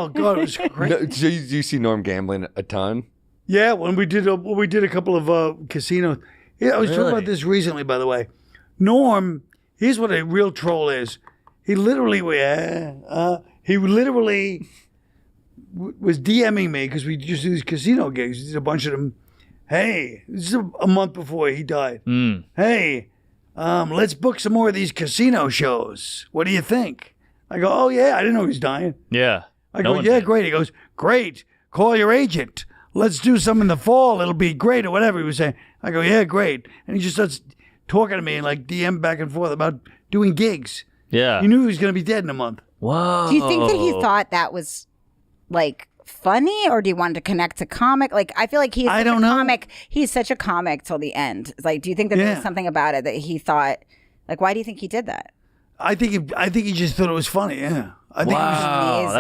Oh God, it was great. No, so you see Norm gambling a ton? Yeah, when we did a couple of casinos. Yeah, I was talking about this recently, by the way. Norm, here's what a real troll is. He literally was DMing me because we just do these casino gigs. He did a bunch of them. Hey, this is a month before he died. Hey, let's book some more of these casino shows. What do you think? I go, oh yeah, I didn't know he was dying. Yeah. I go, yeah, great. He goes, great. Call your agent. Let's do some in the fall. It'll be great or whatever he was saying. I go, yeah, great. And he just starts talking to me and like DM back and forth about doing gigs. Yeah. He knew he was going to be dead in a month. Whoa. Do you think that he thought that was like funny, or do you want to connect to comic? Like, I feel like he's such a comic. He's such a comic till the end. Like, do you think that there's something about it that he thought, like, why do you think he did that? I think he just thought it was funny. Yeah. I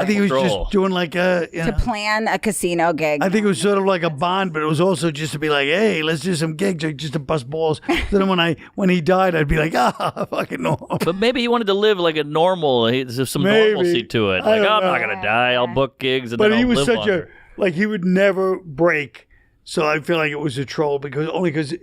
think he was just doing like to plan a casino gig. I think it was sort of like a bond, but it was also just to be like, hey, let's do some gigs, like just to bust balls. So then when he died, I'd be like, fucking no. But maybe he wanted to live like a normal, there's some normalcy to it. Like, I'm not gonna die. I'll book gigs, and then I'll live longer. Like he would never break. So I feel like it was a troll because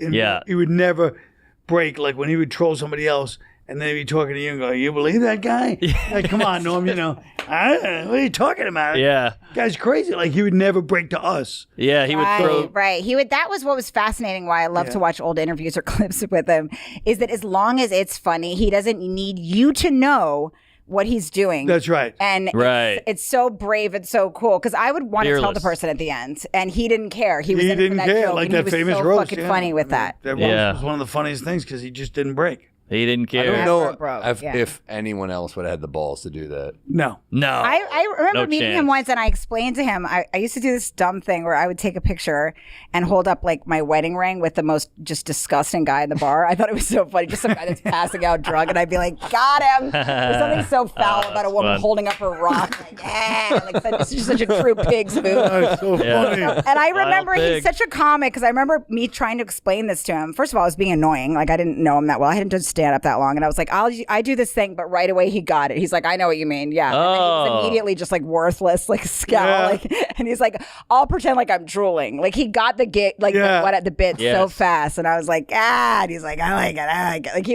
he would never break. Like when he would troll somebody else. And then he'd be talking to you and go, you believe that guy? Like, come on, Norm, what are you talking about? Yeah. Guy's crazy. Like, he would never break to us. Yeah, he would throw. Right. That was what was fascinating, why I love to watch old interviews or clips with him, is that as long as it's funny, he doesn't need you to know what he's doing. That's right. And it's so brave and so cool, because I would want to tell the person at the end, and he didn't care. He didn't care. Like that famous roast. He was so fucking funny with that. That roast was one of the funniest things because he just didn't break. He didn't care. I don't know if anyone else would have had the balls to do that. No. I remember meeting him once, and I explained to him, I used to do this dumb thing where I would take a picture and hold up like my wedding ring with the most just disgusting guy in the bar. I thought it was so funny. Just some guy that's passing out drunk, and I'd be like, got him. There's something so foul about a woman holding up her rock. Like, it's just such a true pig's move. That's so funny. And I remember he's such a comic, because I remember me trying to explain this to him. First of all, I was being annoying. Like, I didn't know him that well. I hadn't done stand up that long, and I was like, I do this thing, but right away he got it. He's like, I know what you mean. Yeah. And then he was immediately just like worthless, like a scowl. Like, and he's like, I'll pretend like I'm drooling. Like, he got the gig, like the bit so fast. And I was like, and he's like, I like it. Like,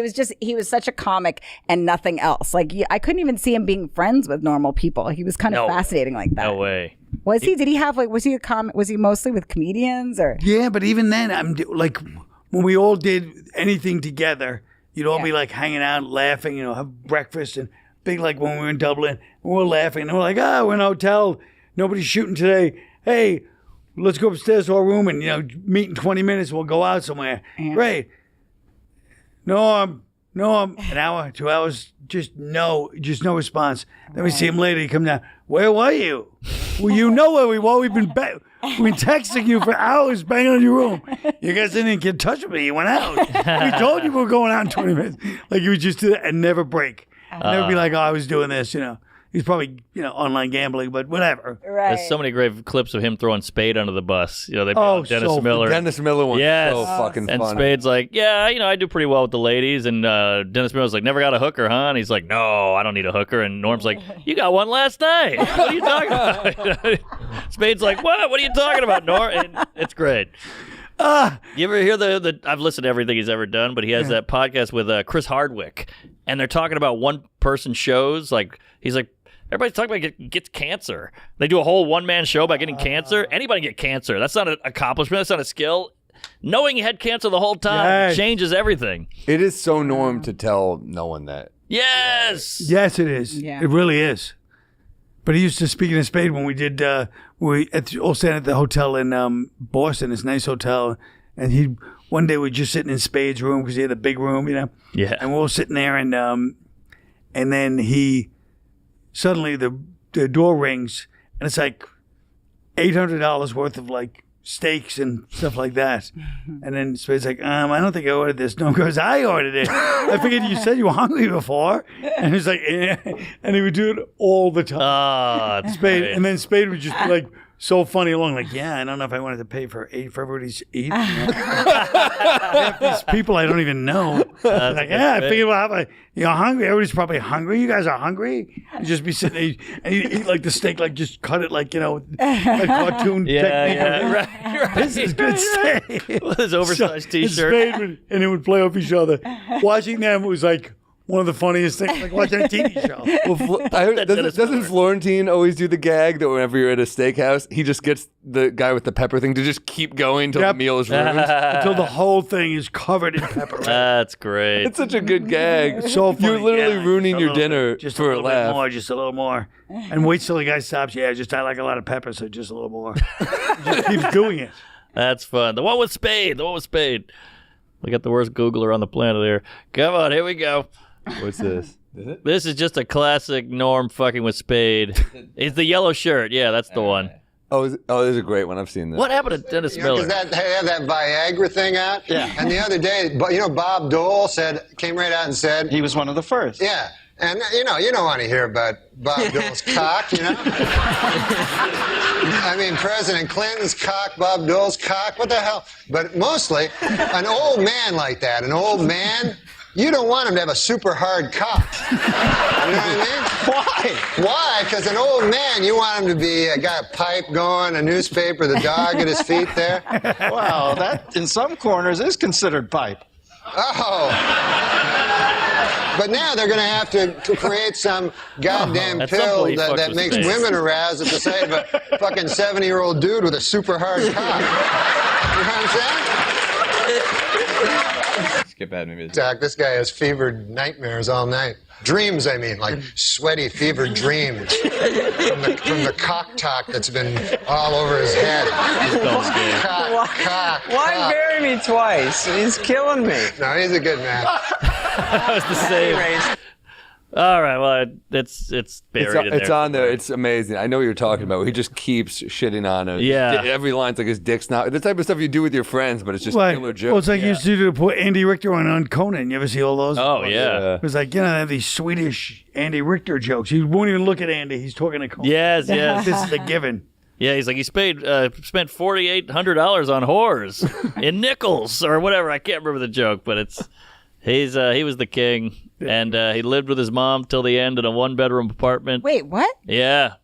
he was such a comic and nothing else. Like, I couldn't even see him being friends with normal people. He was kind of fascinating like that. No way. Was he? Did he have like? Was he was he mostly with comedians or? Yeah, but even then, I'm like, when we all did anything together, you'd all be like hanging out, laughing, have breakfast, and big, like when we were in Dublin, we're laughing, and we're like, we're in a hotel, nobody's shooting today. Hey, let's go upstairs to our room and meet in 20 minutes. We'll go out somewhere. Yeah. Great. No, an hour, 2 hours, just no response. Then we see him later. He comes down. Where were you? Well, you know where we were. We've been texting you for hours, banging on your room. You guys didn't get in touch with me. You went out. We told you we were going out in 20 minutes. Like, he would just do that and never break. Never be like, I was doing this, He's probably, online gambling, but whatever. Right. There's so many great clips of him throwing Spade under the bus. They brought Dennis Miller. The Dennis Miller one. Yes. So fucking funny. And Spade's like, I do pretty well with the ladies. And Dennis Miller's like, never got a hooker, huh? And he's like, no, I don't need a hooker. And Norm's like, you got one last night. What are you talking about? Spade's like, what? What are you talking about, Norm? And it's great. You ever hear the I've listened to everything he's ever done, but he has that podcast with Chris Hardwick. And they're talking about one-person shows. Like, he's like, everybody's talking about gets cancer. They do a whole one-man show about getting cancer. Anybody can get cancer. That's not an accomplishment. That's not a skill. Knowing you had cancer the whole time changes everything. It is so norm to tell no one that. Yes. Yes, it is. Yeah. It really is. But he used to, speaking of Spade, when we did, we all staying at the hotel in Boston, this nice hotel, and one day we were just sitting in Spade's room because he had a big room, Yeah. And we're all sitting there, and then suddenly the door rings, and it's like $800 worth of like steaks and stuff like that. And then Spade's like, I don't think I ordered this. No, goes, I ordered it. I figured you said you were hungry before. And he's like, and he would do it all the time. Spade, and then Spade would just be like, so funny along, like, I don't know if I wanted to pay for everybody to eat. half these people I don't even know. Like, yeah, I figured we'll have you're hungry. Everybody's probably hungry. You guys are hungry. You just be sitting there and you eat like the steak, like just cut it like, like cartoon technique. Yeah, right. This is good steak. With his oversized T-shirt. And it would play off each other. Watching them was like one of the funniest things, like watching a TV show. Well, doesn't Florentine always do the gag that whenever you're at a steakhouse, he just gets the guy with the pepper thing to just keep going till the meal is ruined? Until the whole thing is covered in pepper. That's great. It's such a good gag. It's so funny. You're literally ruining your dinner just for a a laugh. More, just a little more. And wait till the guy stops. Yeah, I like a lot of pepper, so just a little more. Just keeps doing it. That's fun. The one with Spade. We got the worst Googler on the planet here. Come on, here we go. What's this? This is just a classic Norm fucking with Spade. It's the yellow shirt. Yeah, that's the one. Oh, this is a great one. I've seen this. What happened to Dennis Miller? Because they had that Viagra thing out. Yeah. And the other day, Bob Dole came right out and said He was one of the first. Yeah. And you don't want to hear about Bob Dole's cock, I mean, President Clinton's cock, Bob Dole's cock, what the hell? But mostly, an old man like that, you don't want him to have a super hard cock. You know what I mean? Why? Why? Because an old man, you want him to be got a pipe going, a newspaper, the dog at his feet there. Well, that in some corners is considered pipe. Oh. But now they're going to have to create some goddamn pill that makes women aroused at the sight of a fucking 70-year-old dude with a super hard cock. You know what I'm saying? Skip ahead, maybe. Zach, this guy has fevered nightmares all night. Dreams, I mean, like sweaty, fevered dreams from the cock talk that's been all over his head. Cock. Why bury me twice? He's killing me. No, he's a good man. That was the same. All right, well, it's buried in there. It's on there. It's amazing. I know what you're talking about. He just keeps shitting on him. Yeah. Every line's like his dick's not. The type of stuff you do with your friends, but it's just killer jokes. Well, it's like you used to do to put Andy Richter on Conan. You ever see all those? Oh, yeah. It was like, they have these Swedish Andy Richter jokes. You won't even look at Andy. He's talking to Conan. Yes. This is a given. Yeah, he's like, he spent $4,800 on whores in nickels or whatever. I can't remember the joke, but he was the king, and he lived with his mom till the end in a one-bedroom apartment. Wait, what? Yeah.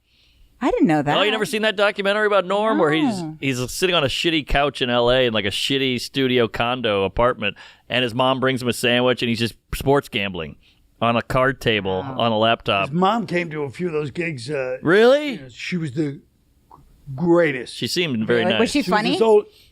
I didn't know that. Oh, you never seen that documentary about Norm where he's sitting on a shitty couch in L.A. in like a shitty studio condo apartment, and his mom brings him a sandwich, and he's just sports gambling on a card table on a laptop. His mom came to a few of those gigs. Really? She was the greatest. She seemed very nice. Was she funny?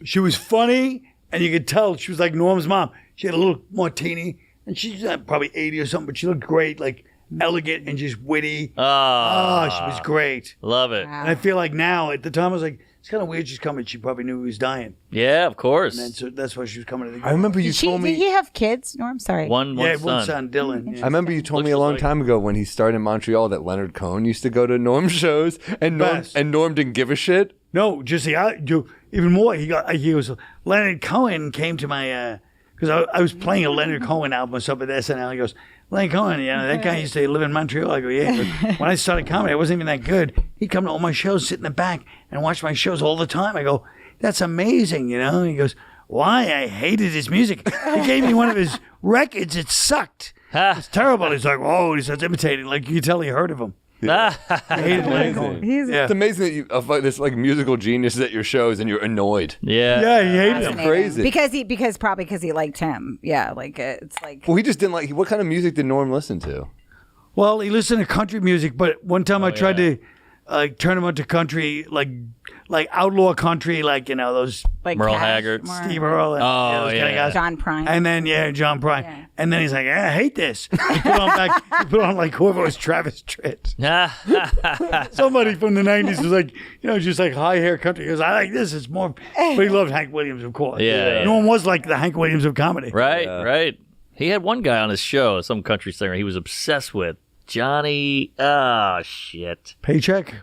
She was funny, and you could tell she was like Norm's mom. She had a little martini, and she's probably 80 or something, but she looked great, like elegant and just witty. Oh, she was great. Love it. And I feel like now, at the time, I was like, it's kind of weird she's coming. She probably knew he was dying. Yeah, of course. And then, so that's why she was coming to the gig. I remember you told me. Did he have kids, Norm? Sorry. One one son. son, Dylan. Yeah. I remember you told me a long time ago when he started in Montreal that Leonard Cohen used to go to Norm's shows, and Norm didn't give a shit. No, just even more. He was Leonard Cohen came to my because I was playing a Leonard Cohen album or something at SNL. He goes, Leonard Cohen, that guy used to live in Montreal. I go, yeah. But when I started comedy, I wasn't even that good. He'd come to all my shows, sit in the back, and watch my shows all the time. I go, that's amazing, He goes, why? I hated his music. He gave me one of his records. It sucked. It's terrible. He's like, whoa. He starts imitating. Like you could tell he heard of him. I hated Leonard Cohen. It's amazing that you have this musical genius at your shows and you're annoyed. Yeah. He hated him. Crazy. Because he liked him. Yeah, it's like. Well, he just didn't like. What kind of music did Norm listen to? Well, he listened to country music, but one time I tried to turn him onto country, like outlaw country, those Like Merle Cash, Haggard. more- Steve Earle, and those kind of guys. John Prine. And then John Prine. Yeah. And then he's like, I hate this. He put on like whoever was Travis Tritt. Somebody from the 90s was like, just like high hair country. He goes, I like this. It's more. But he loved Hank Williams, of course. Yeah. No one was like the Hank Williams of comedy. Right. He had one guy on his show, some country singer he was obsessed with. Johnny, Paycheck?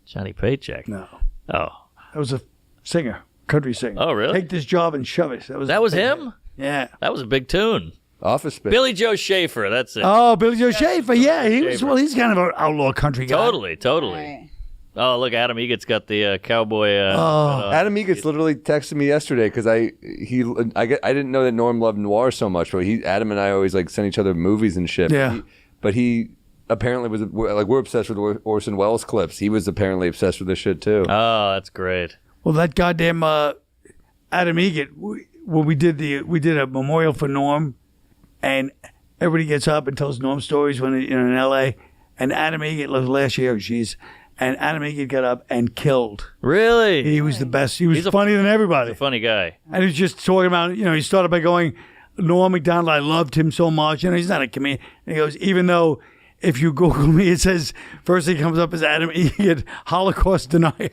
Johnny Paycheck. No. Oh. That was a singer, country singer. Oh, really? Take this job and shove it. That was him? Yeah. That was a big tune. Office Space. Billy Joe Schaefer, that's it. Oh, Billy Joe Schaefer. Yeah, he's kind of an outlaw country guy. Totally. Right. Oh, look, Adam Egan's got the cowboy. Adam Egan's literally texted me yesterday because I didn't know that Norm loved noir so much, but Adam and I always like send each other movies and shit. Yeah. But he apparently was like, we're obsessed with Orson Welles clips. He was apparently obsessed with this shit too. Oh, that's great. Well, that goddamn Adam Egan. When we did a memorial for Norm, and everybody gets up and tells Norm stories when in L.A. And Adam Egan last year, and Adam Egan got up and killed. Really? He was the best. He was funnier than everybody. He's a funny guy. And he was just talking about, he started by going, Norm Macdonald, I loved him so much. He's not a comedian. And he goes, even though if you Google me, it says, first thing comes up is Adam Egan, Holocaust denier. Wait,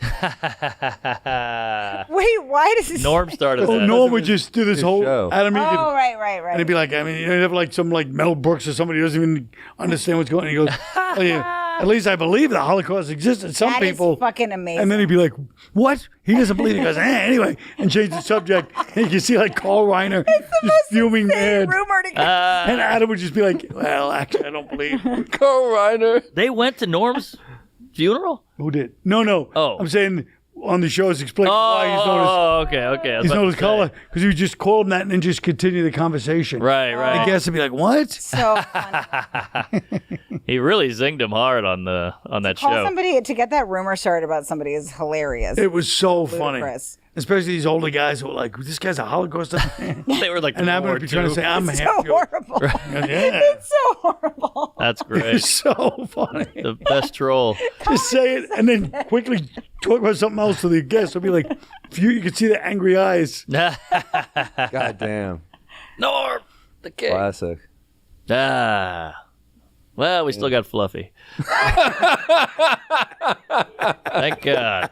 why does this? Norm started that. Norm would just do this whole show. Adam Egan. Oh, right. And he'd be like, he'd have like some like Mel Brooks or somebody who doesn't even understand what's going on. He goes, oh, yeah. At least I believe the Holocaust existed. Some That is people fucking amazing. And then he'd be like, "What?" He doesn't believe it. He goes, anyway, and change the subject. And you can see like Carl Reiner just fuming mad. Rumor to And Adam would just be like, "Well, actually, I don't believe." Carl Reiner. They went to Norm's funeral? Who did? No. Oh. I'm saying on the show is explaining why he's known as. Oh, okay. He's known as Colin because he would just call him that and then just continue the conversation. Right. The guests would be like, "What?" so funny. He really zinged him hard on that Call show. somebody to get that rumor started about somebody is hilarious. It was so funny. Ludicrous. Especially these older guys who were like, "This guy's a Holocaust." They were like, And I'm going to be trying to say, "I'm It's half so Jewish." horrible. Yeah. It's so horrible. That's It great. was so funny. The best troll. Just say it and then quickly talk about something else to the guests. It'll be like, you can see the angry eyes. God damn. Norm, the king. Classic. Well, we still got Fluffy. Thank God.